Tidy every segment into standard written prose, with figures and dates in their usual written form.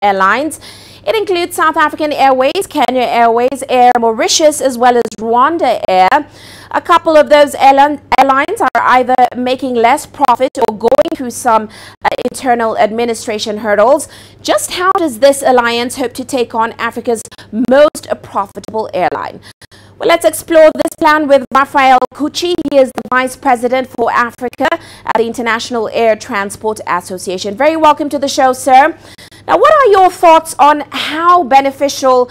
airlines. It includes South African Airways, Kenya Airways, Air Mauritius, as well as Rwanda Air. A couple of those airlines are either making less profit or going through some internal administration hurdles. Just how does this alliance hope to take on Africa's most profitable airline? Well, let's explore this plan with Raphael Kuchi. He is the Vice President for Africa at the International Air Transport Association. Very welcome to the show, sir. Now, what are your thoughts on how beneficial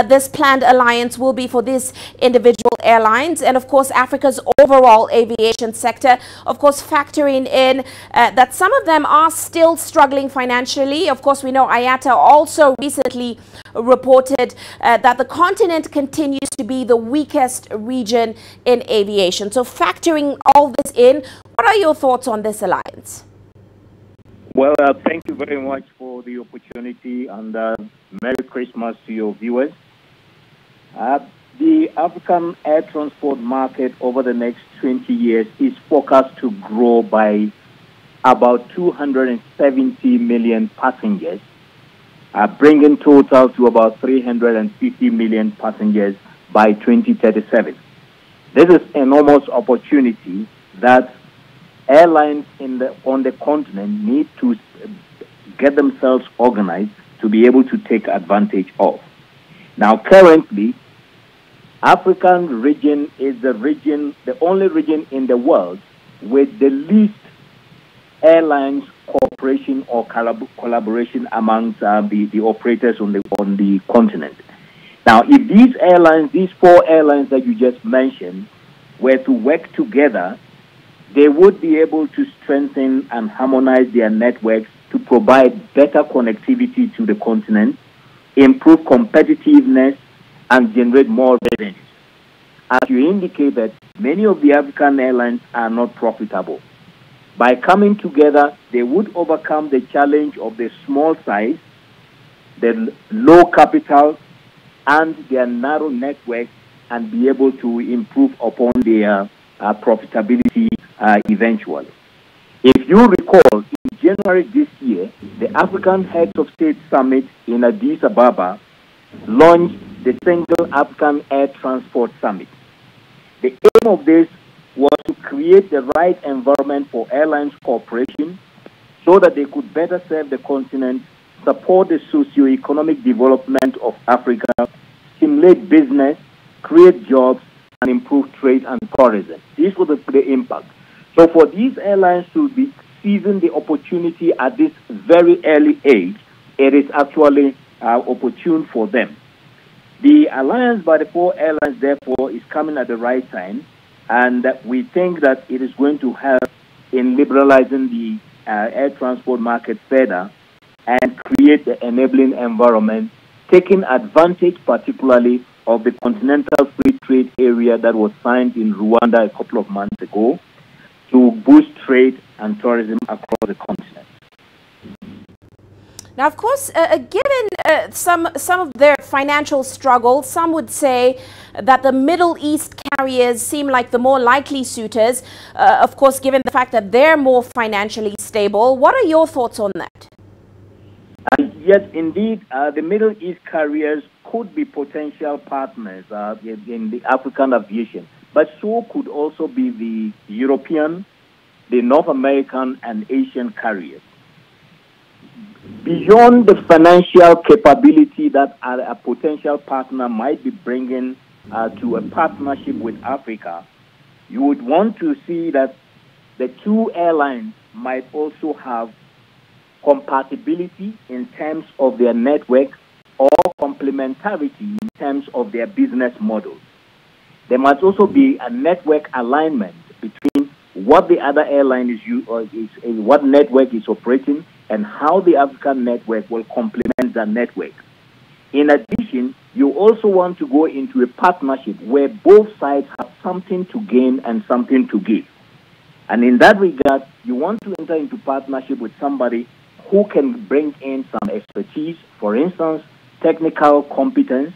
this planned alliance will be for these individual airlines and, of course, Africa's overall aviation sector? Of course, factoring in that some of them are still struggling financially. Of course, we know IATA also recently reported that the continent continues to be the weakest region in aviation. So factoring all this in, what are your thoughts on this alliance? Well, thank you very much for the opportunity, and Merry Christmas to your viewers. The African air transport market over the next 20 years is forecast to grow by about 270 million passengers, bringing total to about 350 million passengers by 2037. This is an enormous opportunity that airlines on the continent need to get themselves organized to be able to take advantage of. Now, currently, African region is the only region in the world with the least airlines cooperation or collaboration amongst the operators on the continent. Now, if these four airlines that you just mentioned, were to work together, they would be able to strengthen and harmonize their networks to provide better connectivity to the continent, improve competitiveness, and generate more revenue. As you indicated, many of the African airlines are not profitable. By coming together, they would overcome the challenge of the small size, the low capital, and their narrow network, and be able to improve upon their profitability eventually. If you recall, in January this year, the African Heads of State Summit in Addis Ababa launched the Single African Air Transport Summit. The aim of this was to create the right environment for airlines cooperation so that they could better serve the continent, support the socio-economic development of Africa, stimulate business, create jobs, and improve trade and tourism. This was the impact. So for these airlines to be seizing the opportunity at this very early age, it is actually opportune for them. The alliance by the four airlines, therefore, is coming at the right time, and we think that it is going to help in liberalizing the air transport market further and create the enabling environment, taking advantage particularly of the Continental Free Trade Area that was signed in Rwanda a couple of months ago to boost trade and tourism across the continent. Now, of course, given some of their financial struggles, some would say that the Middle East carriers seem like the more likely suitors, of course, given the fact that they're more financially stable. What are your thoughts on that? Yes, indeed, the Middle East carriers could be potential partners in the African aviation, but so could also be the European, the North American, and Asian carriers. Beyond the financial capability that a potential partner might be bringing to a partnership with Africa, you would want to see that the two airlines might also have compatibility in terms of their network or complementarity in terms of their business models. There must also be a network alignment between what the other airline what network is operating and how the African network will complement that network. In addition, you also want to go into a partnership where both sides have something to gain and something to give. And in that regard, you want to enter into partnership with somebody who can bring in some expertise, for instance, technical competence,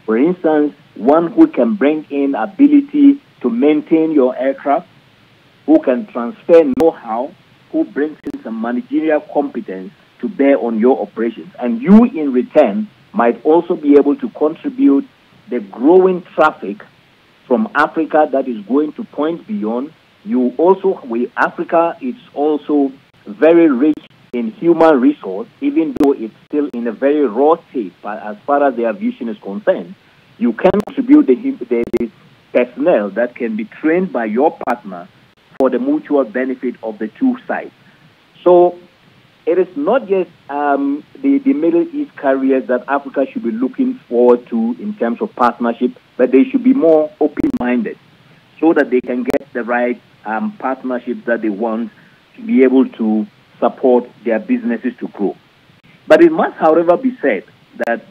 for instance, one who can bring in ability to maintain your aircraft, who can transfer know-how, who brings in some managerial competence to bear on your operations. And you, in return, might also be able to contribute the growing traffic from Africa that is going to points beyond. Africa is also very rich in human resource, even though it's still in a very raw state. But as far as the aviation is concerned, you can contribute the personnel that can be trained by your partner for the mutual benefit of the two sides. So it is not just the Middle East carriers that Africa should be looking forward to in terms of partnership, but they should be more open-minded so that they can get the right partnerships that they want to be able to support their businesses to grow. But it must, however, be said that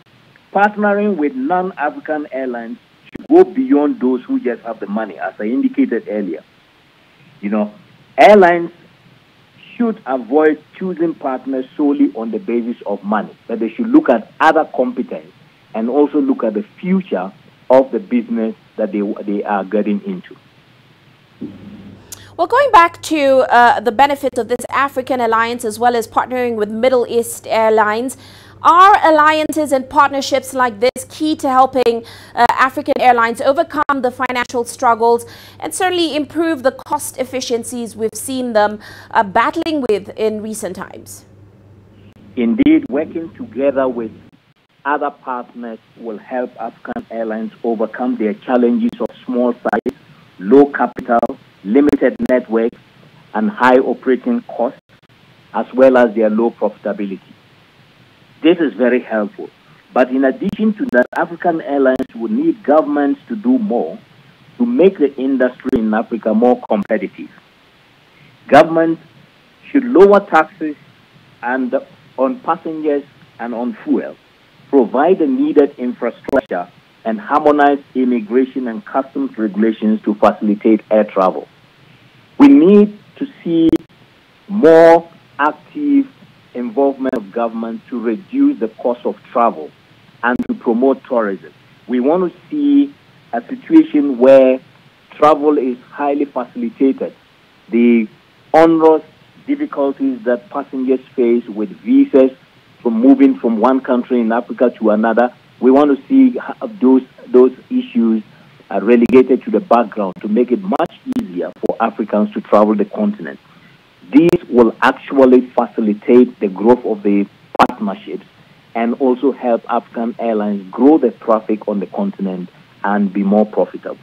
partnering with non-African airlines should go beyond those who just have the money, as I indicated earlier. Airlines should avoid choosing partners solely on the basis of money, but they should look at other competence and also look at the future of the business that they are getting into. Well, going back to the benefits of this African alliance as well as partnering with Middle East airlines, are alliances and partnerships like this key to helping African airlines overcome the financial struggles and certainly improve the cost efficiencies we've seen them battling with in recent times? Indeed, working together with other partners will help African airlines overcome their challenges of small size, low capital, limited networks, and high operating costs, as well as their low profitability. This is very helpful. But in addition to that, African airlines will need governments to do more to make the industry in Africa more competitive. Governments should lower taxes and on passengers and on fuel, provide the needed infrastructure, and harmonize immigration and customs regulations to facilitate air travel. We need to see more active involvement of government to reduce the cost of travel and to promote tourism. We want to see a situation where travel is highly facilitated. The onerous difficulties that passengers face with visas from moving from one country in Africa to another, we want to see those issues relegated to the background to make it much easier for Africans to travel the continent. These will actually facilitate the growth of the partnerships and also help African airlines grow the traffic on the continent and be more profitable.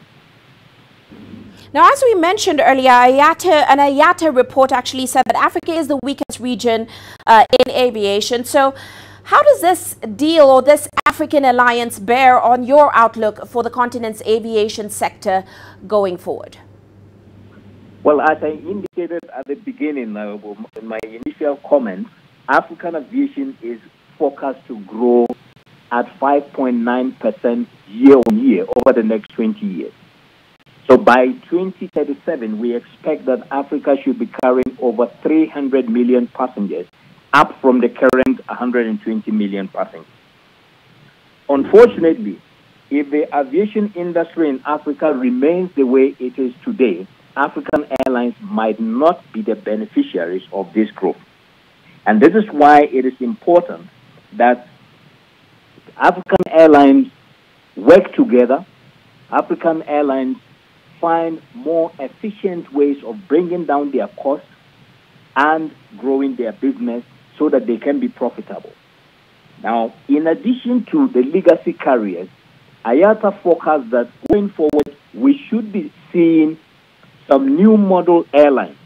Now, as we mentioned earlier, an IATA report actually said that Africa is the weakest region in aviation. So how does this deal or this African alliance bear on your outlook for the continent's aviation sector going forward? Well, as I indicated at the beginning, in my initial comments, African aviation is forecast to grow at 5.9% year on year over the next 20 years. So by 2037, we expect that Africa should be carrying over 300 million passengers, up from the current 120 million passengers. Unfortunately, if the aviation industry in Africa remains the way it is today, African airlines might not be the beneficiaries of this growth. And this is why it is important that African airlines work together, African airlines find more efficient ways of bringing down their costs and growing their business so that they can be profitable. Now, in addition to the legacy carriers, IATA forecasts that going forward, we should be seeing some new model airlines,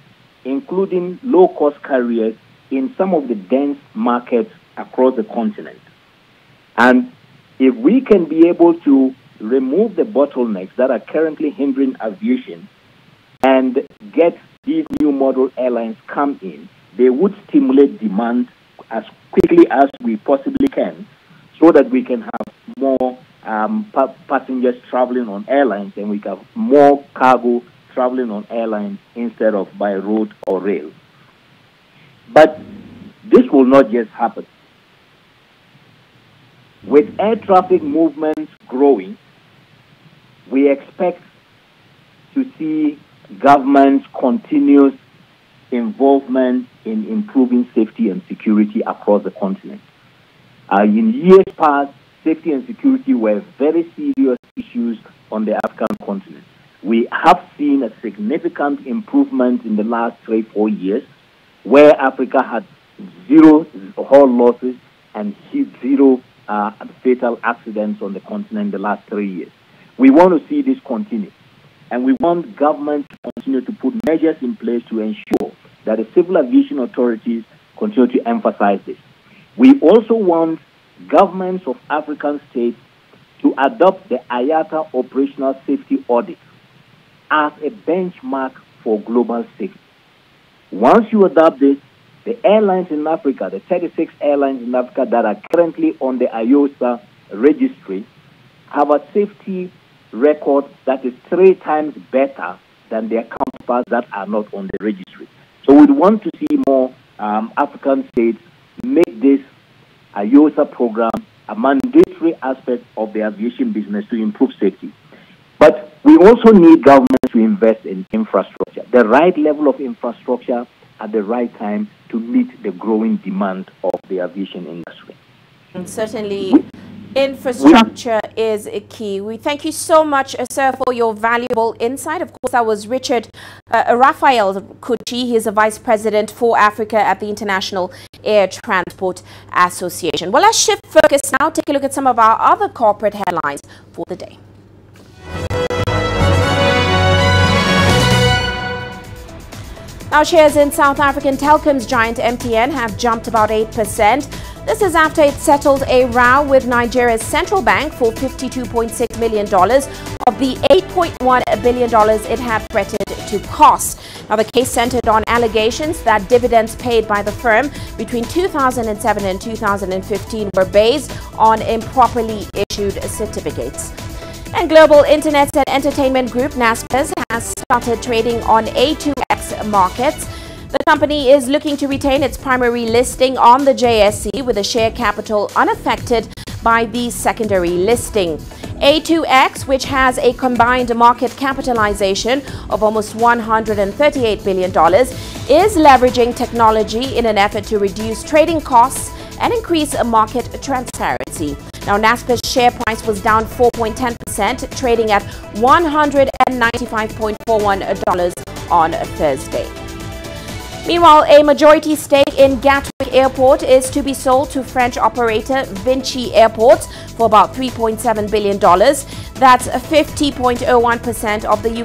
including low-cost carriers in some of the dense markets across the continent. And if we can be able to remove the bottlenecks that are currently hindering aviation and get these new model airlines come in, they would stimulate demand as quickly as we possibly can so that we can have more passengers traveling on airlines and we can have more cargo traveling on airlines instead of by road or rail. But this will not just happen. With air traffic movements growing, we expect to see governments continue involvement in improving safety and security across the continent. In years past, safety and security were very serious issues on the African continent. We have seen a significant improvement in the last 3-4 years, where Africa had 0 hull losses and 0 fatal accidents on the continent in the last 3 years. We want to see this continue, and we want government to continue to put measures in place to ensure that the civil aviation authorities continue to emphasize this. We also want governments of African states to adopt the IATA operational safety audit as a benchmark for global safety. Once you adopt this, the airlines in Africa, the 36 airlines in Africa that are currently on the IOSA registry, have a safety record that is 3 times better than their counterparts that are not on the registry. So we want to see more African states make this IOSA program a mandatory aspect of the aviation business to improve safety. But we also need government to invest in infrastructure, the right level of infrastructure at the right time to meet the growing demand of the aviation industry. And certainly, infrastructure is a key. We thank you so much, sir, for your valuable insight. Of course, that was Richard Raphael Kuchi. He is the Vice President for Africa at the International Air Transport Association. Well, let's shift focus now. Take a look at some of our other corporate headlines for the day. Now, shares in South African telecoms giant MTN have jumped about 8%. This is after it settled a row with Nigeria's central bank for $52.6 million of the $8.1 billion it had threatened to cost. Now, the case centered on allegations that dividends paid by the firm between 2007 and 2015 were based on improperly issued certificates. And global internet and entertainment group Naspers has started trading on A2X markets. The company is looking to retain its primary listing on the JSE with a share capital unaffected by the secondary listing. A2X, which has a combined market capitalization of almost $138 billion, is leveraging technology in an effort to reduce trading costs and increase market transparency. Now, Naspers share price was down 4.10%, trading at $195.41 on Thursday. Meanwhile, a majority stake in Gatwick Airport is to be sold to French operator Vinci Airports for about $3.7 billion. That's 50.01% of the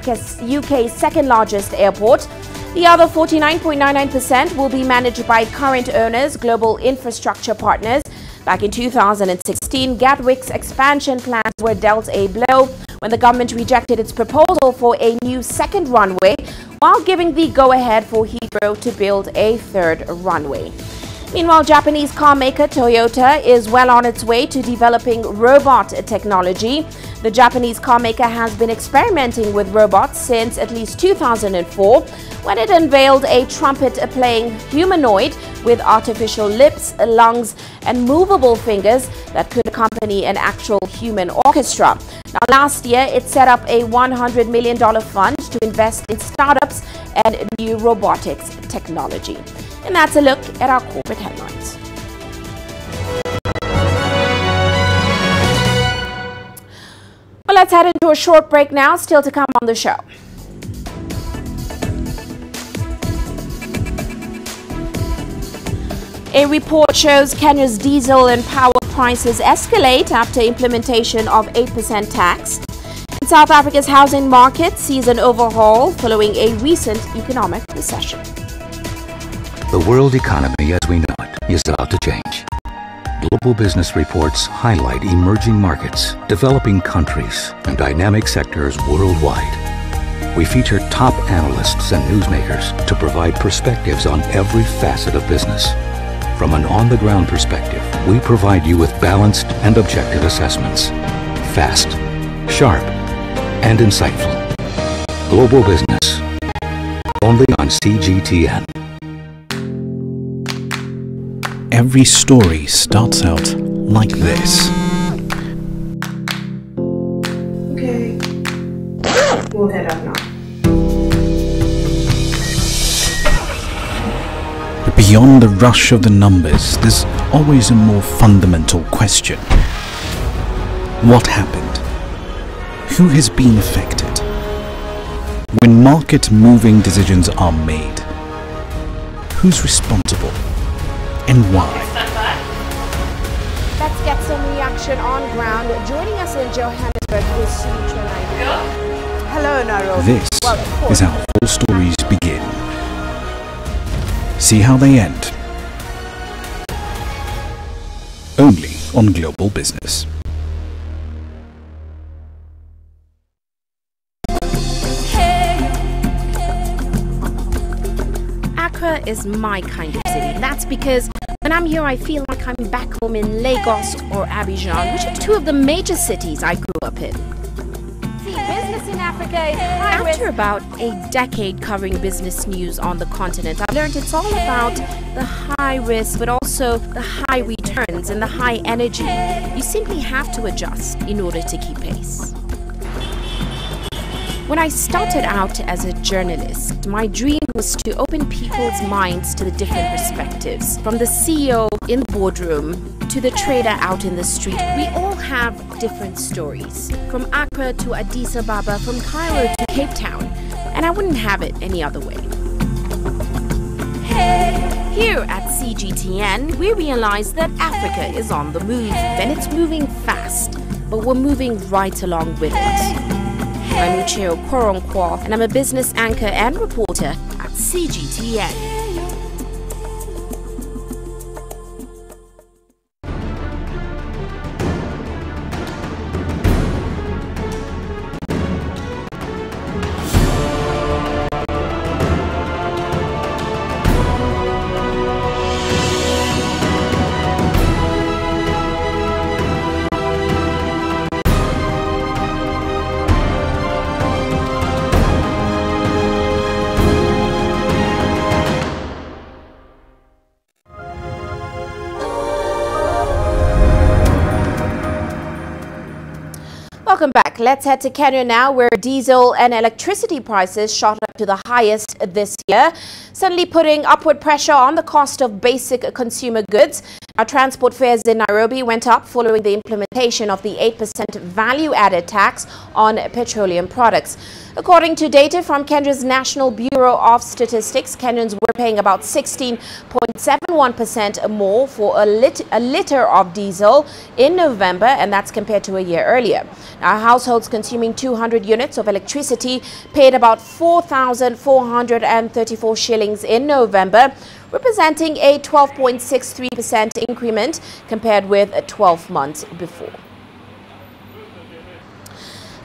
UK's second largest airport. The other 49.99% will be managed by current owners, Global Infrastructure Partners. Back in 2016, Gatwick's expansion plans were dealt a blow when the government rejected its proposal for a new second runway, while giving the go-ahead for Heathrow to build a third runway. Meanwhile, Japanese car maker Toyota is well on its way to developing robot technology. The Japanese car maker has been experimenting with robots since at least 2004, when it unveiled a trumpet-playing humanoid with artificial lips, lungs, and movable fingers that could accompany an actual human orchestra. Now, last year, it set up a $100 million fund to invest in startups and new robotics technology. And that's a look at our corporate headlines. Well, let's head into a short break now. Still to come on the show. A report shows Kenya's diesel and power prices escalate after implementation of 8% tax. And South Africa's housing market sees an overhaul following a recent economic recession. The world economy as we know it is about to change. Global business reports highlight emerging markets, developing countries, and dynamic sectors worldwide. We feature top analysts and newsmakers to provide perspectives on every facet of business. From an on-the-ground perspective, we provide you with balanced and objective assessments. Fast, sharp, and insightful. Global Business. Only on CGTN. Every story starts out like this. Okay. We'll head up now. Beyond the rush of the numbers, there's always a more fundamental question. What happened? Who has been affected? When market-moving decisions are made, who's responsible and why? Let's get some reaction on ground. Joining us in Johannesburg is Uche Okoronkwo. Hello, Nairobi. This is how full stories begin. See how they end. Only on Global Business. Accra is my kind of city. That's because when I'm here, I feel like I'm back home in Lagos or Abidjan, which are two of the major cities I grew up in. See, business in Africa is high risk. After about a decade covering business news on the continent, I've learned it's all about the high risk, but also the high returns and the high energy. You simply have to adjust in order to keep pace. When I started out as a journalist, my dream was to open people's minds to the different perspectives. From the CEO in the boardroom to the trader out in the street, we all have different stories. From Accra to Addis Ababa, from Cairo to Cape Town. And I wouldn't have it any other way. Here at CGTN, we realize that Africa is on the move, and it's moving fast, but we're moving right along with it. I'm Uche Okoronkwo, and I'm a business anchor and reporter at CGTN. Welcome back. Let's head to Kenya now, where diesel and electricity prices shot up to the highest this year, suddenly putting upward pressure on the cost of basic consumer goods. Our transport fares in Nairobi went up following the implementation of the 8% value-added tax on petroleum products. According to data from Kenya's National Bureau of Statistics, Kenyans were paying about 16.71% more for a liter of diesel in November, and that's compared to a year earlier. Now, households consuming 200 units of electricity paid about 4,434 shillings in November, representing a 12.63% increment compared with 12 months before.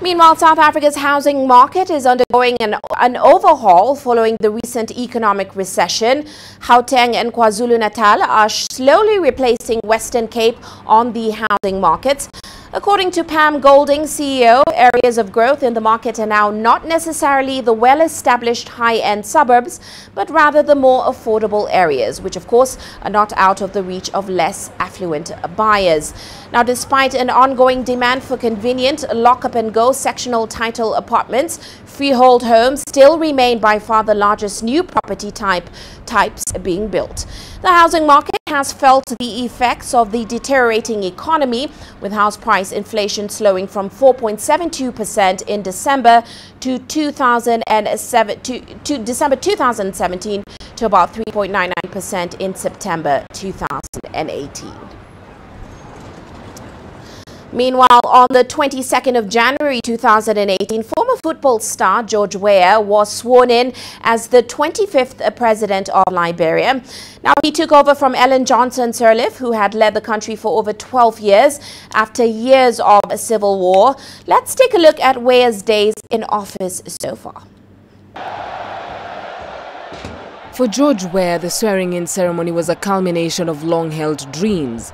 Meanwhile, South Africa's housing market is undergoing an overhaul following the recent economic recession. Gauteng and KwaZulu-Natal are slowly replacing Western Cape on the housing markets. According to Pam Golding, CEO, areas of growth in the market are now not necessarily the well-established high-end suburbs, but rather the more affordable areas, which of course are not out of the reach of less affluent buyers. Now, despite an ongoing demand for convenient lock-up-and-go sectional title apartments, freehold homes still remain by far the largest new property types being built. The housing market has felt the effects of the deteriorating economy, with house price inflation slowing from 4.72% in December to December 2017 to about 3.99% in September 2018. Meanwhile, on the 22nd of January 2018, former football star George Weah was sworn in as the 25th president of Liberia. Now, he took over from Ellen Johnson Sirleaf, who had led the country for over 12 years after years of civil war. Let's take a look at Weah's days in office so far. For George Weah, the swearing-in ceremony was a culmination of long-held dreams.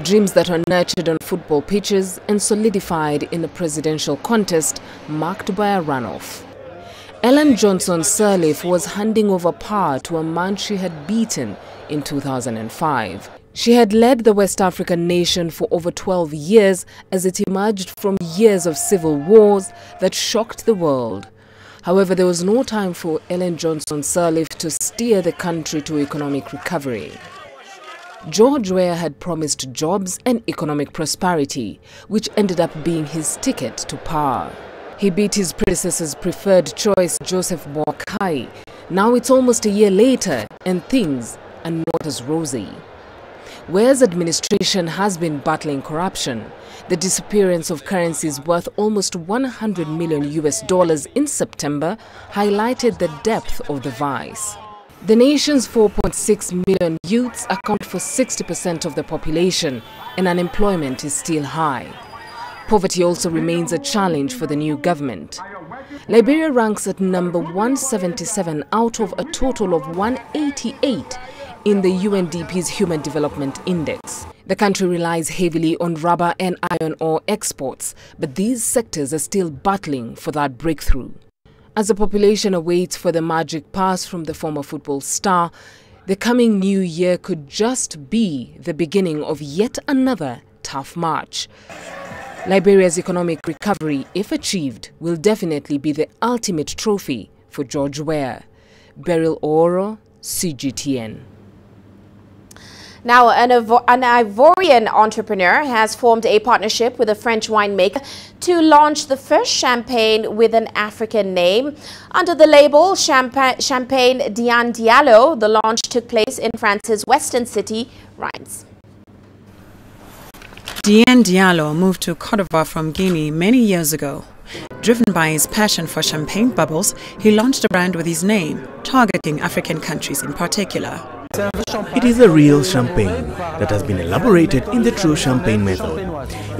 Dreams that were nurtured on football pitches and solidified in a presidential contest marked by a runoff. Ellen Johnson Sirleaf was handing over power to a man she had beaten in 2005. She had led the West African nation for over 12 years as it emerged from years of civil wars that shocked the world. However, there was no time for Ellen Johnson Sirleaf to steer the country to economic recovery. George Weah had promised jobs and economic prosperity, which ended up being his ticket to power. He beat his predecessor's preferred choice, Joseph Boakai. Now it's almost a year later and things are not as rosy. Weah's administration has been battling corruption. The disappearance of currencies worth almost $100 million in September highlighted the depth of the vice. The nation's 4.6 million youths account for 60% of the population, and unemployment is still high. Poverty also remains a challenge for the new government. Liberia ranks at number 177 out of a total of 188 in the UNDP's Human Development Index. The country relies heavily on rubber and iron ore exports, but these sectors are still battling for that breakthrough. As the population awaits for the magic pass from the former football star, the coming new year could just be the beginning of yet another tough march. Liberia's economic recovery, if achieved, will definitely be the ultimate trophy for George Weah. Beryl Oro, CGTN. Now, an Ivorian entrepreneur has formed a partnership with a French winemaker to launch the first champagne with an African name. Under the label Champagne Diane Diallo, the launch took place in France's western city, Reims. Diane Diallo moved to Côte d'Ivoire from Guinea many years ago. Driven by his passion for champagne bubbles, he launched a brand with his name, targeting African countries in particular. It is a real champagne that has been elaborated in the true champagne method.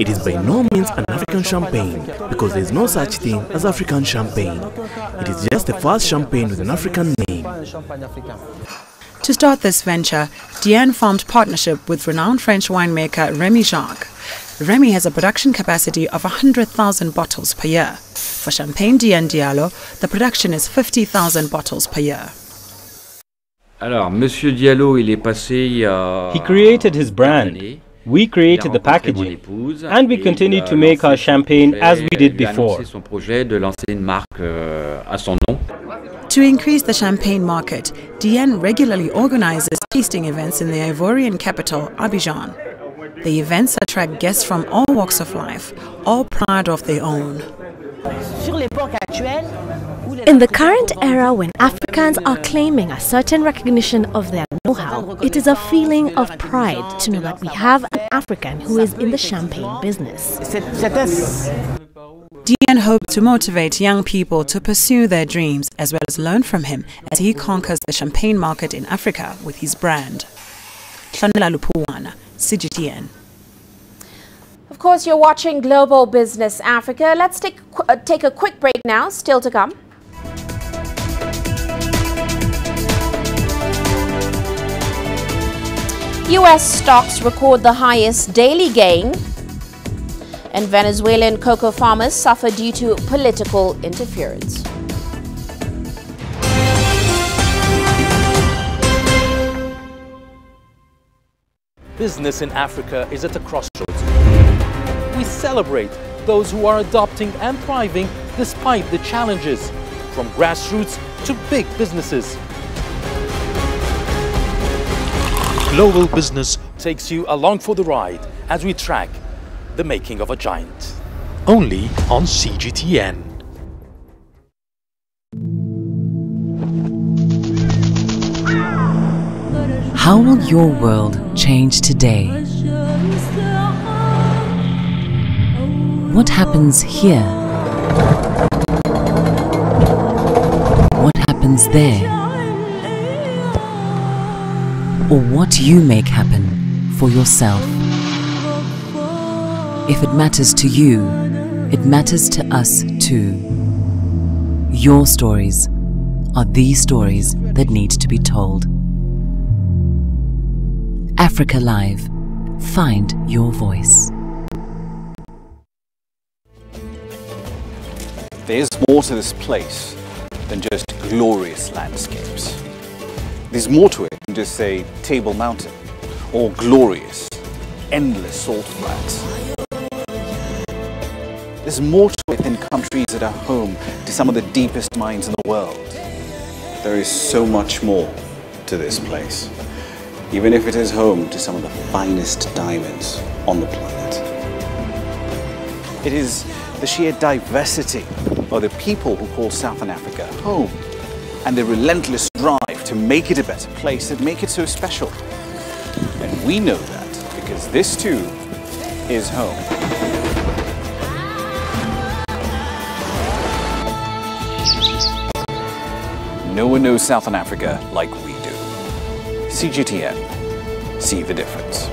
It is by no means an African champagne because there is no such thing as African champagne. It is just the first champagne with an African name. To start this venture, Diane formed partnership with renowned French winemaker Remy Jacques. Remy has a production capacity of 100,000 bottles per year. For Champagne Diane Diallo, the production is 50,000 bottles per year. Alors, Monsieur Diallo, il est passé il y a... He created his brand. We created the packaging, and we continue to make our champagne as we did before. Son projet de lancer une marque à son nom. To increase the champagne market, Diane regularly organizes tasting events in the Ivorian capital, Abidjan. The events attract guests from all walks of life, all proud of their own. In the current era when Africans are claiming a certain recognition of their know-how, it is a feeling of pride to know that we have an African who is in the champagne business. Diane hopes to motivate young people to pursue their dreams as well as learn from him as he conquers the champagne market in Africa with his brand. CGTN. Of course, you're watching Global Business Africa. Let's take a quick break now. Still to come. U.S. stocks record the highest daily gain, and Venezuelan cocoa farmers suffer due to political interference. Business in Africa is at a crossroads. We celebrate those who are adopting and thriving despite the challenges, from grassroots to big businesses. Global Business takes you along for the ride as we track the making of a giant. Only on CGTN. How will your world change today? What happens here? What happens there? Or what you make happen for yourself? If it matters to you, it matters to us too. Your stories are the stories that need to be told. Africa Live. Find your voice. There's more to this place than just glorious landscapes. There's more to it than just, say, Table Mountain or glorious, endless salt flats. There's more to it than countries that are home to some of the deepest mines in the world. There is so much more to this place, even if it is home to some of the finest diamonds on the planet. It is the sheer diversity of the people who call Southern Africa home, and the relentless drive to make it a better place that make it so special. And we know that because this too is home. No one knows Southern Africa like we do. CGTN. See the difference.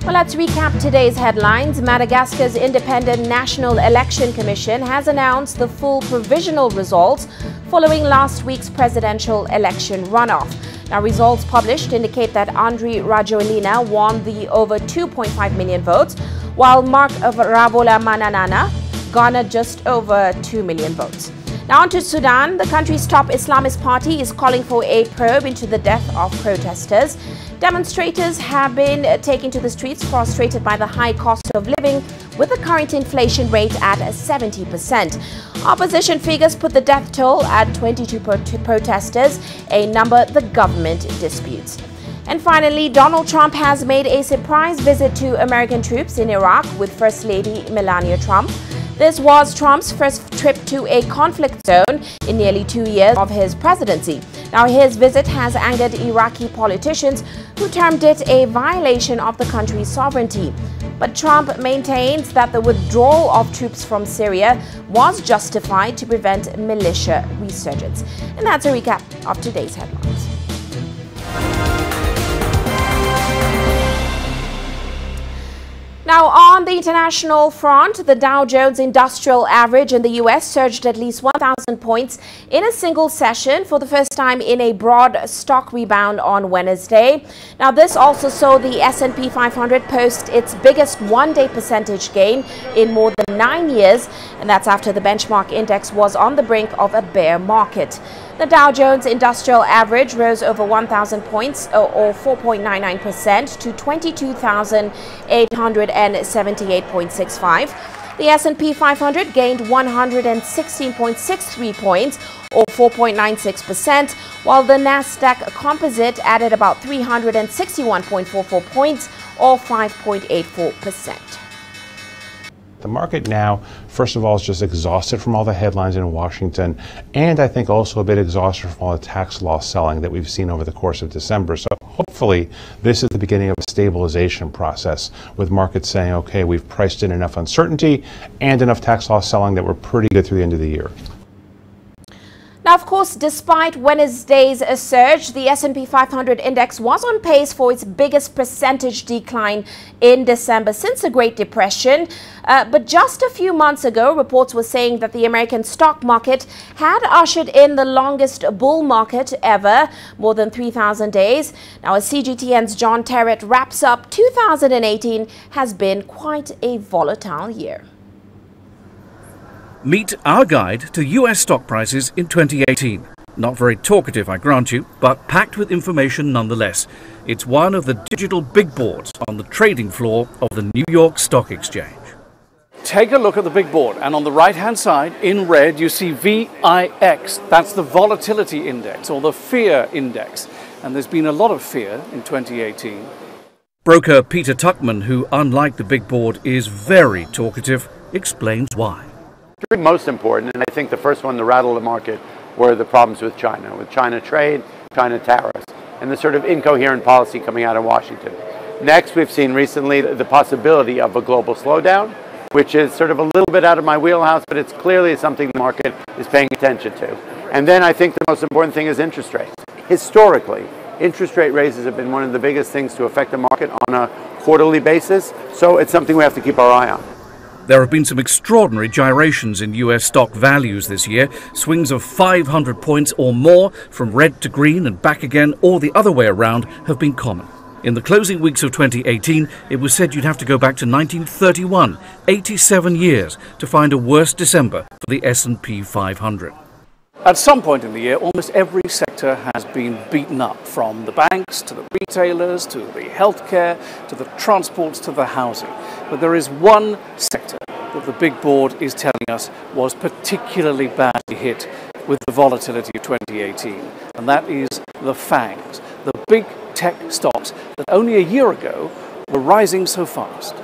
Well, let's recap today's headlines. Madagascar's Independent National Election Commission has announced the full provisional results following last week's presidential election runoff. Now, results published indicate that Andry Rajoelina won the over 2.5 million votes, while Mark Ravalomanana garnered just over 2 million votes. Now on to Sudan. The country's top Islamist party is calling for a probe into the death of protesters. Demonstrators have been taking to the streets frustrated by the high cost of living, with the current inflation rate at 70%. Opposition figures put the death toll at 22 protesters, a number the government disputes. And finally, Donald Trump has made a surprise visit to American troops in Iraq with First Lady Melania Trump. This was Trump's first trip to a conflict zone in nearly 2 years of his presidency. Now, his visit has angered Iraqi politicians who termed it a violation of the country's sovereignty. But Trump maintains that the withdrawal of troops from Syria was justified to prevent militia resurgence. And that's a recap of today's headlines. Now, on the international front, the Dow Jones Industrial Average in the U.S. surged at least 1,000 points in a single session for the first time in a broad stock rebound on Wednesday. Now, this also saw the S&P 500 post its biggest one-day percentage gain in more than 9 years, and that's after the benchmark index was on the brink of a bear market. The Dow Jones Industrial Average rose over 1,000 points, or 4.99%, to 22,878.65. The S&P 500 gained 116.63 points, or 4.96%, while the Nasdaq Composite added about 361.44 points, or 5.84%. The market now, first of all, is just exhausted from all the headlines in Washington, and I think also a bit exhausted from all the tax law selling that we've seen over the course of December. So hopefully this is the beginning of a stabilization process, with markets saying, okay, we've priced in enough uncertainty and enough tax law selling that we're pretty good through the end of the year. Now, of course, despite Wednesday's surge, the S&P 500 index was on pace for its biggest percentage decline in December since the Great Depression. But just a few months ago, reports were saying that the American stock market had ushered in the longest bull market ever, more than 3,000 days. Now, as CGTN's John Terrett wraps up, 2018 has been quite a volatile year. Meet our guide to US stock prices in 2018. Not very talkative, I grant you, but packed with information nonetheless. It's one of the digital big boards on the trading floor of the New York Stock Exchange. Take a look at the big board, and on the right-hand side, in red, you see VIX. That's the volatility index, or the fear index. And there's been a lot of fear in 2018. Broker Peter Tuchman, who, unlike the big board, is very talkative, explains why. Three most important, and I think the first one to rattle the market were the problems with China trade, China tariffs, and the sort of incoherent policy coming out of Washington. Next, we've seen recently the possibility of a global slowdown, which is sort of a little bit out of my wheelhouse, but it's clearly something the market is paying attention to. And then I think the most important thing is interest rates. Historically, interest rate raises have been one of the biggest things to affect the market on a quarterly basis, so it's something we have to keep our eye on. There have been some extraordinary gyrations in US stock values this year. Swings of 500 points or more from red to green and back again, or the other way around, have been common. In the closing weeks of 2018, it was said you'd have to go back to 1931, 87 years, to find a worse December for the S&P 500. At some point in the year, almost every sector has been beaten up, from the banks to the retailers to the healthcare to the transports to the housing. But there is one sector that the big board is telling us was particularly badly hit with the volatility of 2018, and that is the FANGs, the big tech stocks that only a year ago were rising so fast.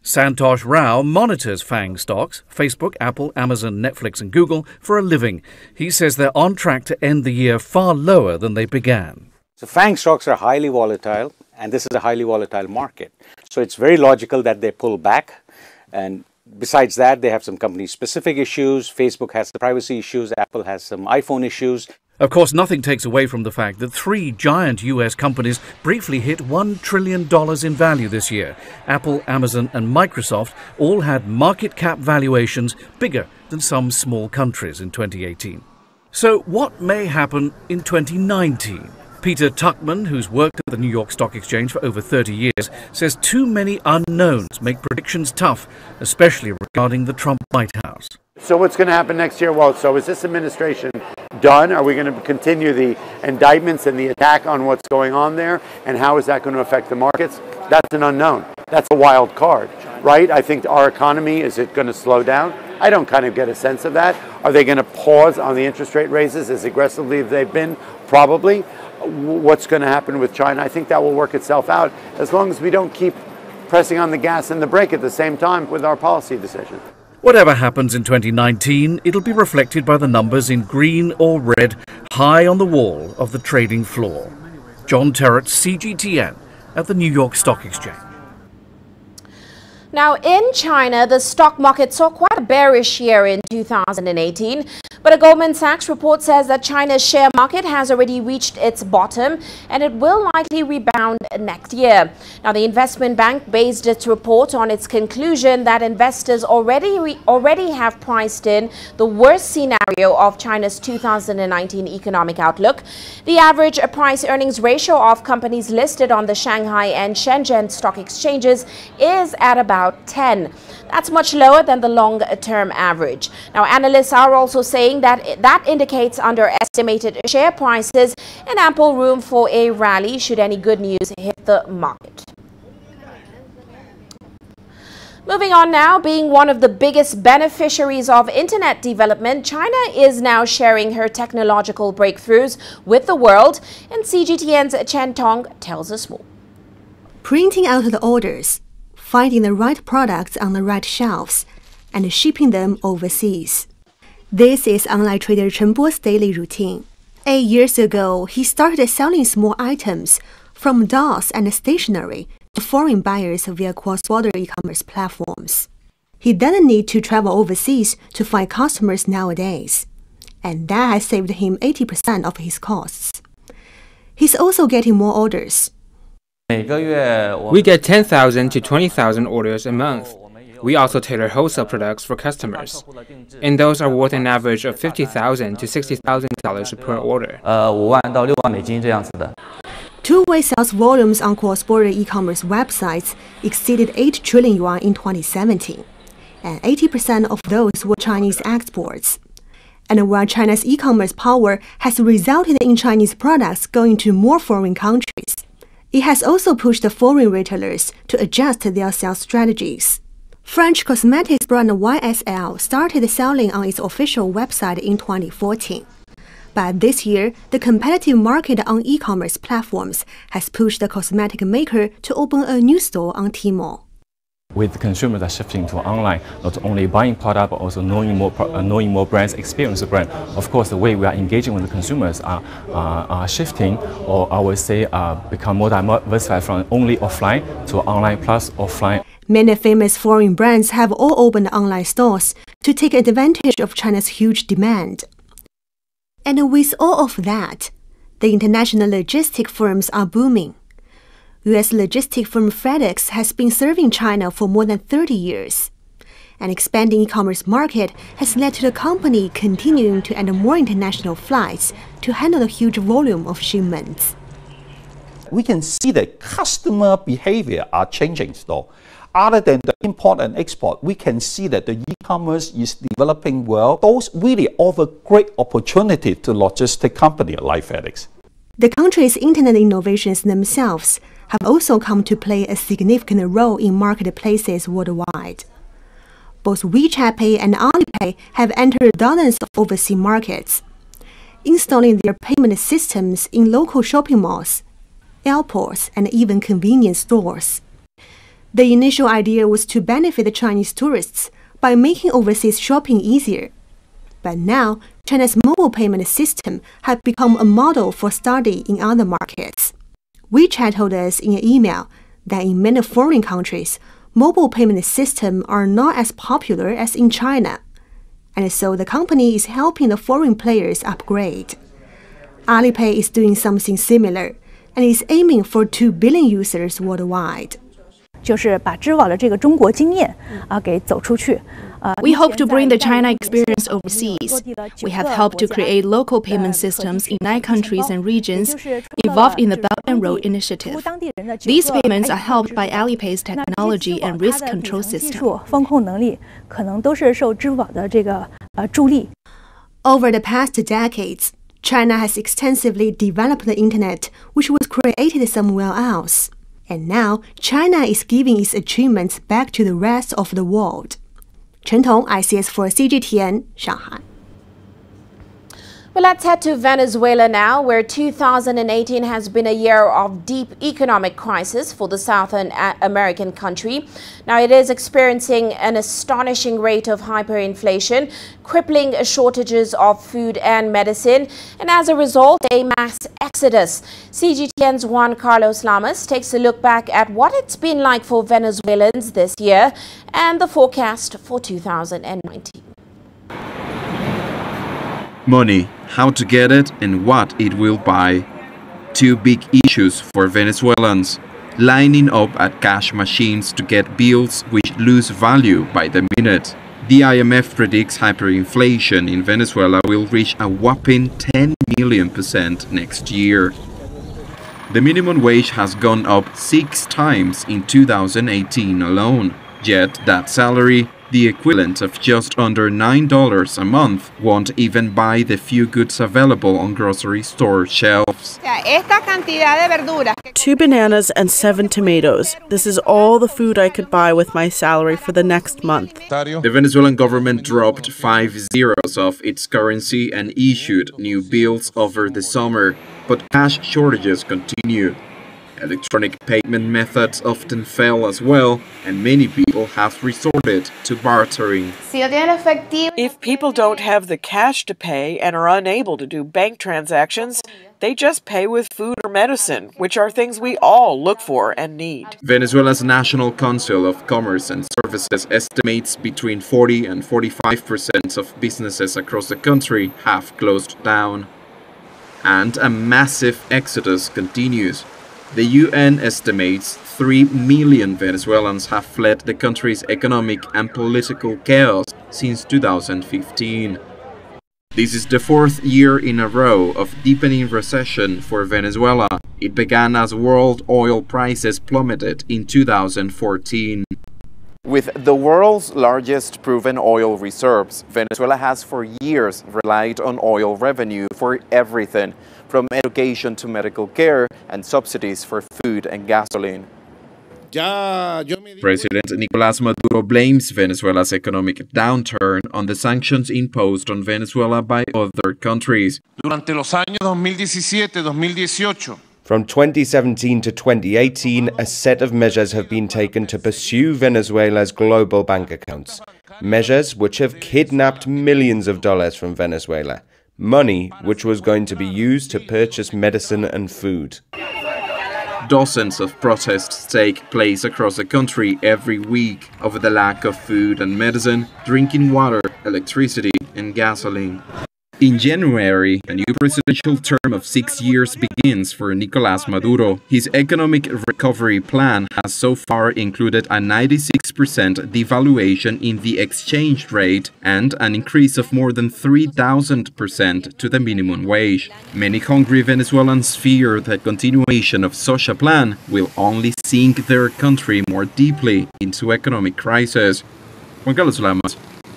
Santosh Rao monitors FANG stocks, Facebook, Apple, Amazon, Netflix and Google, for a living. He says they're on track to end the year far lower than they began. So FANG stocks are highly volatile, and this is a highly volatile market. So it's very logical that they pull back. And besides that, they have some company-specific issues. Facebook has the privacy issues. Apple has some iPhone issues. Of course, nothing takes away from the fact that three giant US companies briefly hit $1 trillion in value this year. Apple, Amazon and Microsoft all had market cap valuations bigger than some small countries in 2018. So what may happen in 2019? Peter Tuchman, who's worked at the New York Stock Exchange for over 30 years, says too many unknowns make predictions tough, especially regarding the Trump White House. So what's going to happen next year? Well, so is this administration done? Are we going to continue the indictments and the attack on what's going on there? And how is that going to affect the markets? That's an unknown. That's a wild card, right? I think our economy, is it going to slow down? I don't kind of get a sense of that. Are they going to pause on the interest rate raises as aggressively as they've been? Probably. What's going to happen with China? I think that will work itself out as long as we don't keep pressing on the gas and the brake at the same time with our policy decisions. Whatever happens in 2019, it'll be reflected by the numbers in green or red high on the wall of the trading floor. John Terrett, CGTN, at the New York Stock Exchange. Now, in China, the stock market saw quite a bearish year in 2018. But a Goldman Sachs report says that China's share market has already reached its bottom and it will likely rebound next year. Now, the investment bank based its report on its conclusion that investors already have priced in the worst scenario of China's 2019 economic outlook. The average price-earnings ratio of companies listed on the Shanghai and Shenzhen stock exchanges is at about 10. That's much lower than the long-term average. Now, analysts are also saying that indicates underestimated share prices and ample room for a rally should any good news hit the market. Moving on now, being one of the biggest beneficiaries of internet development, China is now sharing her technological breakthroughs with the world, and CGTN's Chen Tong tells us more. Printing out the orders, finding the right products on the right shelves, and shipping them overseas. This is online trader Chen Bo's daily routine. 8 years ago, he started selling small items from dolls and stationery to foreign buyers via cross-border e-commerce platforms. He doesn't need to travel overseas to find customers nowadays, and that has saved him 80% of his costs. He's also getting more orders. We get 10,000 to 20,000 orders a month. We also tailor wholesale products for customers, and those are worth an average of $50,000 to $60,000 per order. Two-way sales volumes on cross-border e-commerce websites exceeded 8 trillion yuan in 2017, and 80% of those were Chinese exports. And while China's e-commerce power has resulted in Chinese products going to more foreign countries, it has also pushed the foreign retailers to adjust their sales strategies. French cosmetics brand YSL started selling on its official website in 2014. But this year, the competitive market on e-commerce platforms has pushed the cosmetic maker to open a new store on Tmall. With consumers are shifting to online, not only buying product, but also knowing more brands, experience the brand. Of course, the way we are engaging with the consumers are shifting, or I would say become more diversified from only offline to online plus offline. Many famous foreign brands have all opened online stores to take advantage of China's huge demand. And with all of that, the international logistic firms are booming. U.S. logistic firm FedEx has been serving China for more than 30 years. An expanding e-commerce market has led to the company continuing to add more international flights to handle the huge volume of shipments. we can see that customer behavior are changing though. Other than the import and export, we can see that the e-commerce is developing well. Those really offer great opportunity to logistic company like FedEx. The country's internet innovations themselves have also come to play a significant role in marketplaces worldwide. Both WeChat Pay and Alipay have entered dozens of overseas markets, installing their payment systems in local shopping malls, airports, and even convenience stores. The initial idea was to benefit the Chinese tourists by making overseas shopping easier. But now, China's mobile payment system has become a model for study in other markets. WeChat told us in an email that in many foreign countries, mobile payment systems are not as popular as in China, and so the company is helping the foreign players upgrade. Alipay is doing something similar, and is aiming for 2 billion users worldwide. We hope to bring the China experience overseas. We have helped to create local payment systems in 9 countries and regions involved in the Belt and Road Initiative. These payments are helped by Alipay's technology and risk control system. Over the past decades, China has extensively developed the internet, which was created somewhere else. And now, China is giving its achievements back to the rest of the world. Chen Tong, ICS for CGTN, Shanghai. Well, let's head to Venezuela now, where 2018 has been a year of deep economic crisis for the Southern American country. Now, it is experiencing an astonishing rate of hyperinflation, crippling shortages of food and medicine, and as a result, a mass exodus. CGTN's Juan Carlos Lamas takes a look back at what it's been like for Venezuelans this year and the forecast for 2019. Money, how to get it and what it will buy. 2 big issues for Venezuelans. Lining up at cash machines to get bills which lose value by the minute. The IMF predicts hyperinflation in Venezuela will reach a whopping 10 million% next year. The minimum wage has gone up 6 times in 2018 alone. Yet that salary, the equivalent of just under $9 a month, won't even buy the few goods available on grocery store shelves. 2 bananas and 7 tomatoes. This is all the food I could buy with my salary for the next month. The Venezuelan government dropped 5 zeros of its currency and issued new bills over the summer, but cash shortages continue. Electronic payment methods often fail as well, and many people have resorted to bartering. If people don't have the cash to pay and are unable to do bank transactions, they just pay with food or medicine, which are things we all look for and need. Venezuela's National Council of Commerce and Services estimates between 40 and 45% of businesses across the country have closed down. And a massive exodus continues. The UN estimates 3 million Venezuelans have fled the country's economic and political chaos since 2015. This is the 4th year in a row of deepening recession for Venezuela. It began as world oil prices plummeted in 2014. With the world's largest proven oil reserves, Venezuela has for years relied on oil revenue for everything, from education to medical care and subsidies for food and gasoline. President Nicolás Maduro blames Venezuela's economic downturn on the sanctions imposed on Venezuela by other countries. Durante los años 2017-2018, from 2017 to 2018, a set of measures have been taken to pursue Venezuela's global bank accounts. Measures which have kidnapped millions of dollars from Venezuela. Money which was going to be used to purchase medicine and food. Dozens of protests take place across the country every week over the lack of food and medicine, drinking water, electricity, and gasoline. In January, a new presidential term of 6 years begins for Nicolás Maduro. His economic recovery plan has so far included a 96% devaluation in the exchange rate and an increase of more than 3,000% to the minimum wage. Many hungry Venezuelans fear that continuation of such a plan will only sink their country more deeply into economic crisis. Juan Carlos Lamas,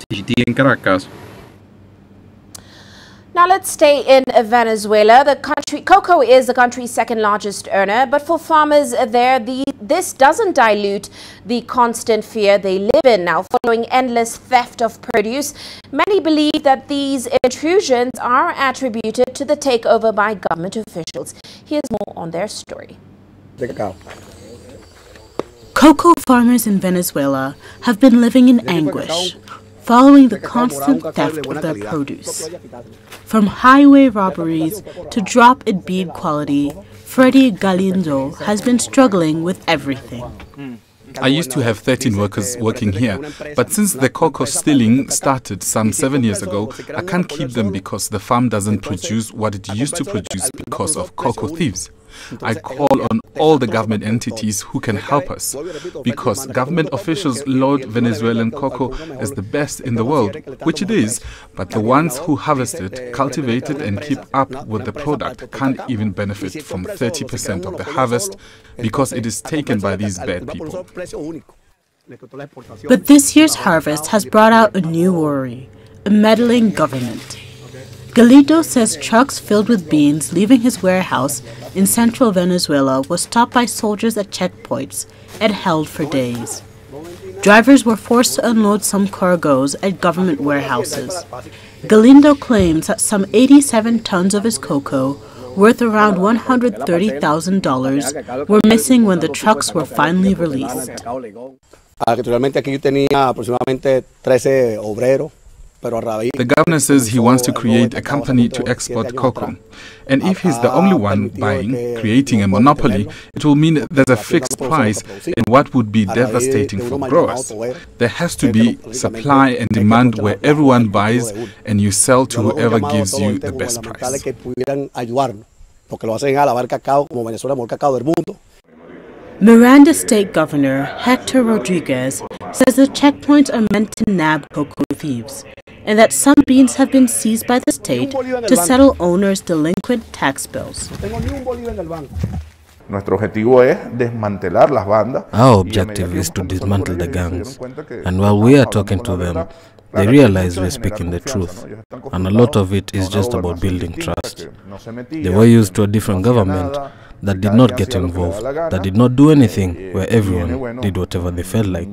CGTN Caracas. Now let's stay in Venezuela. Cocoa is the country's second largest earner, but for farmers there, this doesn't dilute the constant fear they live in. Now, following endless theft of produce, many believe that these intrusions are attributed to the takeover by government officials. Here's more on their story. Cocoa farmers in Venezuela have been living in anguish following the constant theft of their produce. From highway robberies to drop in bean quality, Freddy Galindo has been struggling with everything. I used to have 13 workers working here, but since the cocoa stealing started some 7 years ago, I can't keep them because the farm doesn't produce what it used to produce because of cocoa thieves. I call on all the government entities who can help us, because government officials laud Venezuelan cocoa as the best in the world, which it is, but the ones who harvest it, cultivate it and keep up with the product can't even benefit from 30% of the harvest because it is taken by these bad people. But this year's harvest has brought out a new worry: a meddling government. Galindo says trucks filled with beans leaving his warehouse in central Venezuela were stopped by soldiers at checkpoints and held for days. Drivers were forced to unload some cargoes at government warehouses. Galindo claims that some 87 tons of his cocoa, worth around $130,000, were missing when the trucks were finally released. The governor says he wants to create a company to export cocoa. And if he's the only one buying, creating a monopoly, it will mean there's a fixed price, and what would be devastating for growers. There has to be supply and demand where everyone buys and you sell to whoever gives you the best price. Miranda State Governor Hector Rodriguez says the checkpoints are meant to nab cocoa thieves, and that some beans have been seized by the state to settle owners' delinquent tax bills. Our objective is to dismantle the gangs, and while we are talking to them, they realize we're speaking the truth, and a lot of it is just about building trust. They were used to a different government that did not get involved, that did not do anything, where everyone did whatever they felt like.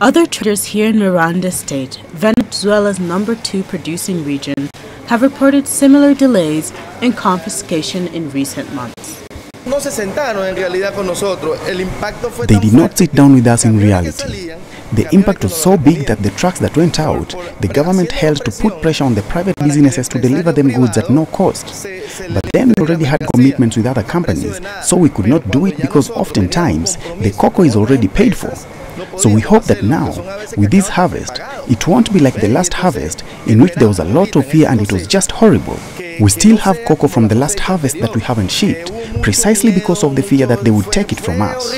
Other traders here in Miranda State, Venezuela's #2 producing region, have reported similar delays and confiscation in recent months. They did not sit down with us in reality. The impact was so big that the trucks that went out, the government held to put pressure on the private businesses to deliver them goods at no cost. But then we already had commitments with other companies, so we could not do it because oftentimes the cocoa is already paid for. So we hope that now, with this harvest, it won't be like the last harvest in which there was a lot of fear and it was just horrible. We still have cocoa from the last harvest that we haven't shipped, precisely because of the fear that they would take it from us.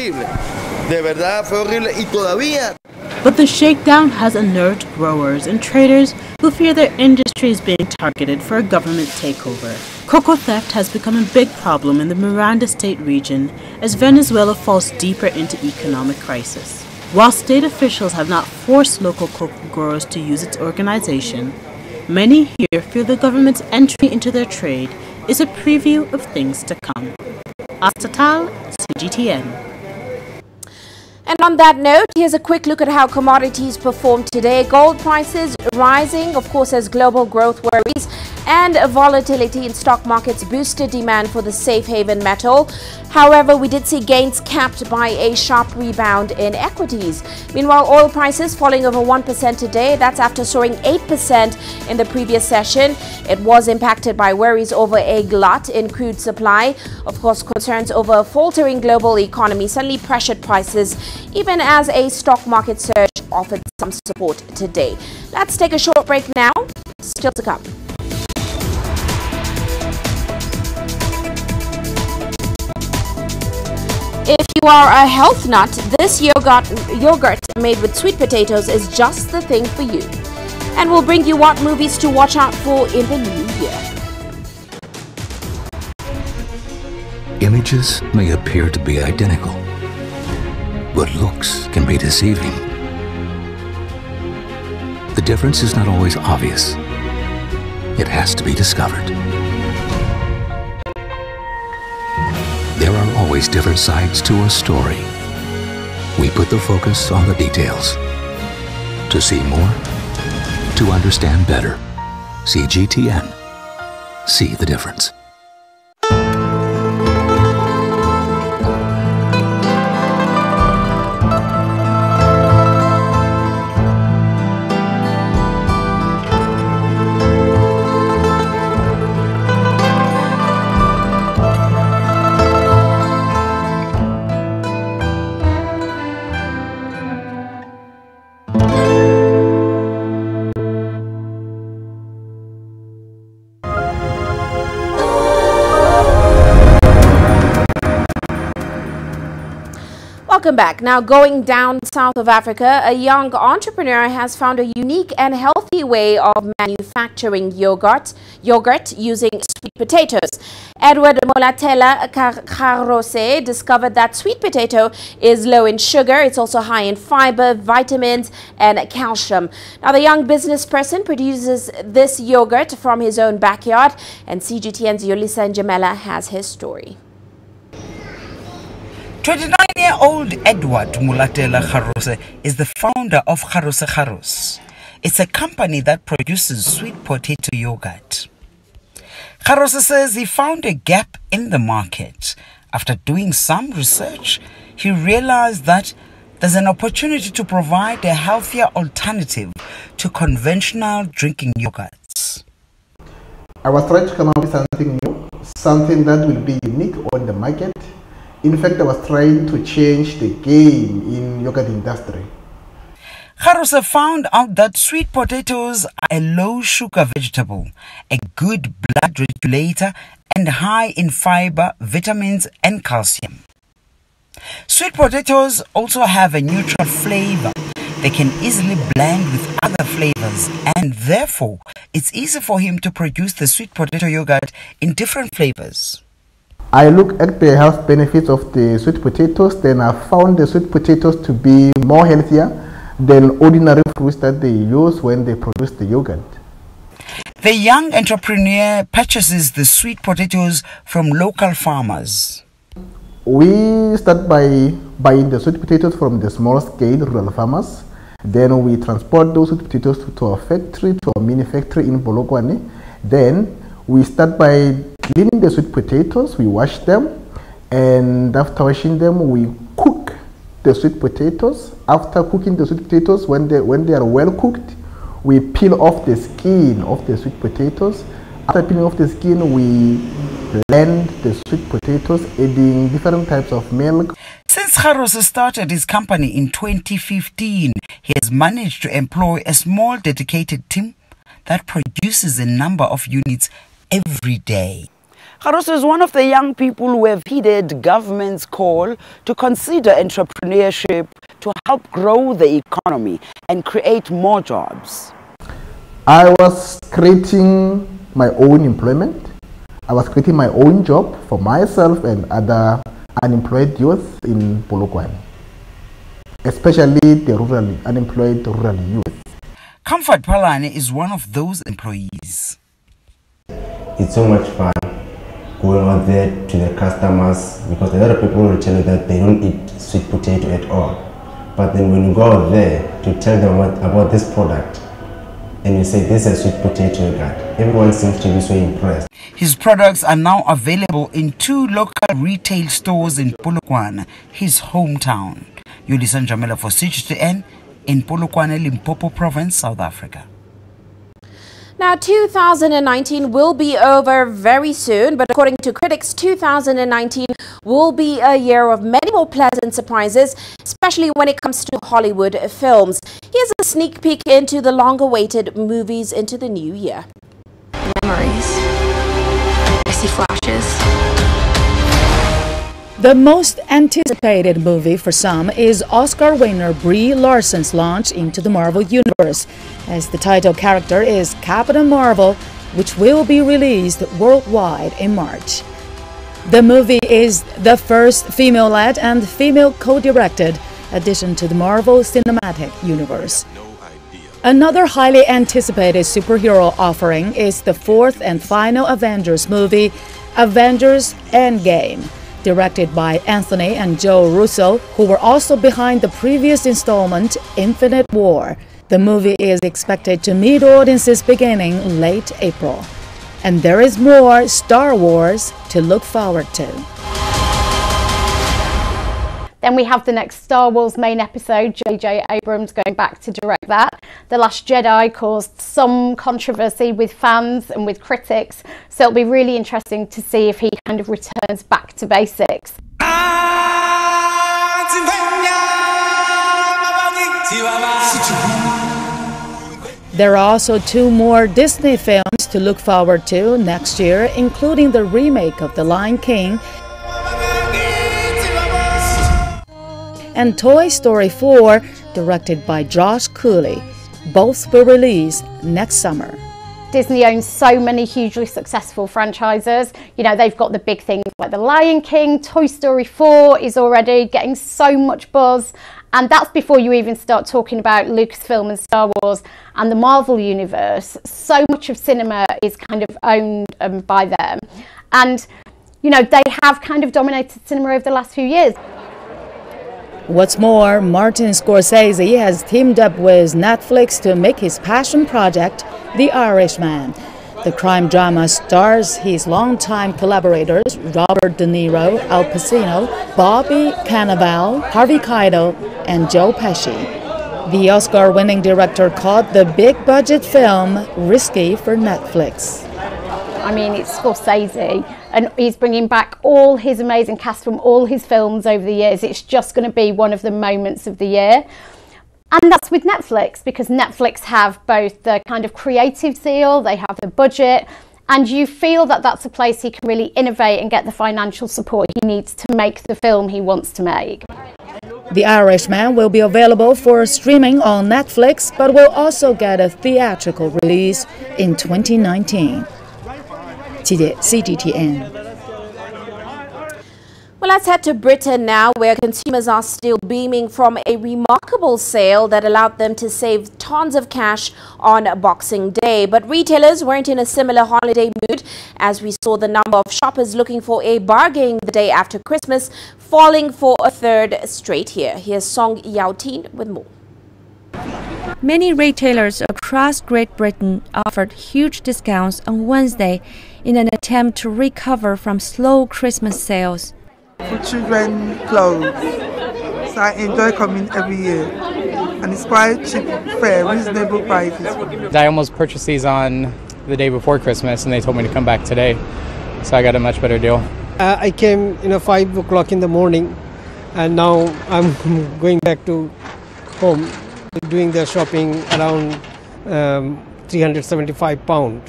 But the shakedown has unnerved growers and traders who fear their industry is being targeted for a government takeover. Cocoa theft has become a big problem in the Miranda State region as Venezuela falls deeper into economic crisis. While state officials have not forced local cocoa growers to use its organization, many here fear the government's entry into their trade is a preview of things to come. Astatal, CGTN. And on that note, here's a quick look at how commodities performed today. Gold prices rising, of course, as global growth worries And volatility in stock markets boosted demand for the safe haven metal. However, we did see gains capped by a sharp rebound in equities. Meanwhile, oil prices falling over 1% today. That's after soaring 8% in the previous session. It was impacted by worries over a glut in crude supply. Of course, concerns over a faltering global economy suddenly pressured prices, even as a stock market surge offered some support today. Let's take a short break now. Still to come. If you are a health nut, this yogurt made with sweet potatoes is just the thing for you. And we'll bring you what movies to watch out for in the new year. Images may appear to be identical, but looks can be deceiving. The difference is not always obvious. It has to be discovered. There are always different sides to a story. We put the focus on the details. To see more, to understand better. CGTN. See the difference. Welcome back. Now, going down south of Africa, a young entrepreneur has found a unique and healthy way of manufacturing yogurt using sweet potatoes. Edward Molatela Karose discovered that sweet potato is low in sugar. It's also high in fiber, vitamins, and calcium. Now, the young business person produces this yogurt from his own backyard, and CGTN's Yolisa Njamela has his story. 29-year-old Edward Mulatela Kharose is the founder of Kharose Kharose. It's a company that produces sweet potato yogurt. Kharose says he found a gap in the market. After doing some research, he realized that there's an opportunity to provide a healthier alternative to conventional drinking yogurts. I was trying to come up with something new, something that will be unique on the market. In fact, I was trying to change the game in yogurt industry. Kharose found out that sweet potatoes are a low-sugar vegetable, a good blood regulator, and high in fiber, vitamins, and calcium. Sweet potatoes also have a neutral flavor. They can easily blend with other flavors, and therefore, it's easy for him to produce the sweet potato yogurt in different flavors. I looked at the health benefits of the sweet potatoes, then I found the sweet potatoes to be more healthier than ordinary fruits that they use when they produce the yogurt. The young entrepreneur purchases the sweet potatoes from local farmers. We start by buying the sweet potatoes from the small scale rural farmers. Then we transport those sweet potatoes to our factory, to our mini factory in Polokwane. Then we start by cleaning the sweet potatoes, we wash them, and after washing them, we cook the sweet potatoes. After cooking the sweet potatoes, when they are well cooked, we peel off the skin of the sweet potatoes. After peeling off the skin, we blend the sweet potatoes, adding different types of milk. Since Kharose started his company in 2015, he has managed to employ a small dedicated team that produces a number of units every day. Kharose is one of the young people who have heeded government's call to consider entrepreneurship to help grow the economy and create more jobs. I was creating my own employment. I was creating my own job for myself and other unemployed youth in Polokwane, especially the unemployed rural youth. Comfort Palane is one of those employees. It's so much fun going out there to the customers, because a lot of people will tell you that they don't eat sweet potato at all. But then when you go out there to tell them about this product, and you say this is a sweet potato yogurt, everyone seems to be so impressed. His products are now available in 2 local retail stores in Polokwane, his hometown. Yulisan Jamela for CGTN in Polokwane, Limpopo Province, South Africa. Now, 2019 will be over very soon, but according to critics, 2019 will be a year of many more pleasant surprises, especially when it comes to Hollywood films. Here's a sneak peek into the long-awaited movies into the new year. Memories. I see flashes. The most anticipated movie for some is Oscar winner Brie Larson's launch into the Marvel Universe, as the title character is Captain Marvel, which will be released worldwide in March. The movie is the first female-led and female co-directed addition to the Marvel Cinematic Universe. Another highly anticipated superhero offering is the 4th and final Avengers movie, Avengers Endgame, directed by Anthony and Joe Russo, who were also behind the previous installment, Infinite War. The movie is expected to meet audiences beginning late April. And there is more Star Wars to look forward to. Then we have the next Star Wars main episode, J.J. Abrams going back to direct that. The Last Jedi caused some controversy with fans and with critics, so it'll be really interesting to see if he kind of returns back to basics. There are also 2 more Disney films to look forward to next year, including the remake of The Lion King and Toy Story 4, directed by Josh Cooley. Both will release next summer. Disney owns so many hugely successful franchises. You know, they've got the big things like The Lion King, Toy Story 4 is already getting so much buzz. And that's before you even start talking about Lucasfilm and Star Wars and the Marvel Universe. So much of cinema is kind of owned by them. And, you know, they have kind of dominated cinema over the last few years. What's more, Martin Scorsese has teamed up with Netflix to make his passion project, The Irishman. The crime drama stars his longtime collaborators, Robert De Niro, Al Pacino, Bobby Cannavale, Harvey Keitel, and Joe Pesci. The Oscar-winning director called the big-budget film risky for Netflix. I mean, it's Scorsese, and he's bringing back all his amazing cast from all his films over the years. It's just going to be one of the moments of the year. And that's with Netflix, because Netflix have both the kind of creative seal, they have the budget, and you feel that that's a place he can really innovate and get the financial support he needs to make the film he wants to make. The Irishman will be available for streaming on Netflix, but will also get a theatrical release in 2019. CGTN. Well, let's head to Britain now, where consumers are still beaming from a remarkable sale that allowed them to save tons of cash on Boxing Day. But retailers weren't in a similar holiday mood, as we saw the number of shoppers looking for a bargain the day after Christmas falling for a 3rd straight year. Here's Song Yao-tin with more. Many retailers across Great Britain offered huge discounts on Wednesday in an attempt to recover from slow Christmas sales. For children clothes, so I enjoy coming every year, and it's quite cheap, fair, reasonable prices. I almost purchased these on the day before Christmas, and they told me to come back today, so I got a much better deal. I came 5 o'clock in the morning, and now I'm going back to home, doing the shopping around £375.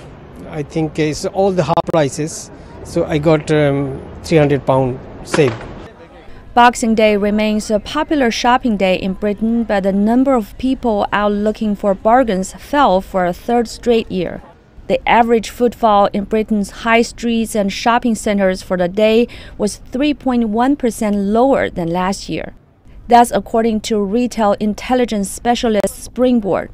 I think it's all the half prices, so I got £300 saved. Boxing Day remains a popular shopping day in Britain, but the number of people out looking for bargains fell for a 3rd straight year. The average footfall in Britain's high streets and shopping centers for the day was 3.1% lower than last year. That's according to retail intelligence specialist Springboard.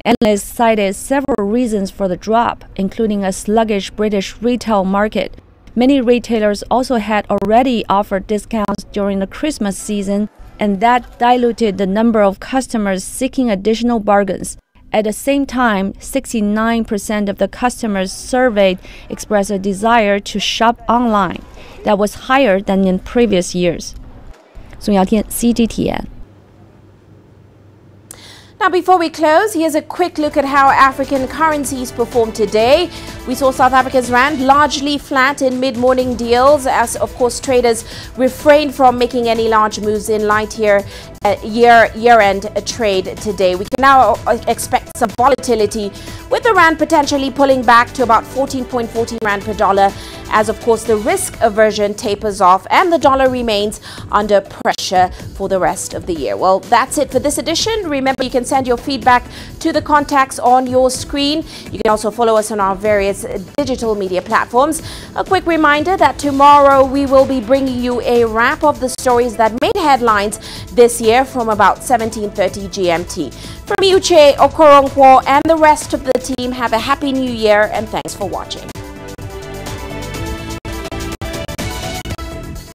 Analysts cited several reasons for the drop, including a sluggish British retail market. Many retailers also had already offered discounts during the Christmas season, and that diluted the number of customers seeking additional bargains. At the same time, 69% of the customers surveyed expressed a desire to shop online. That was higher than in previous years. Song Yaotian, CGTN. Now, before we close, here's a quick look at how African currencies performed today. We saw South Africa's rand largely flat in mid-morning deals as, of course, traders refrained from making any large moves in light year-end trade today. We can now expect some volatility with the rand potentially pulling back to about 14.40 rand per dollar as, of course, the risk aversion tapers off and the dollar remains under pressure for the rest of the year. Well, that's it for this edition. Remember, you can send your feedback to the contacts on your screen. You can also follow us on our various digital media platforms. A quick reminder that tomorrow we will be bringing you a wrap of the stories that made headlines this year from about 17:30 GMT. From Uche Okoronkwo and the rest of the team, have a happy new year and thanks for watching.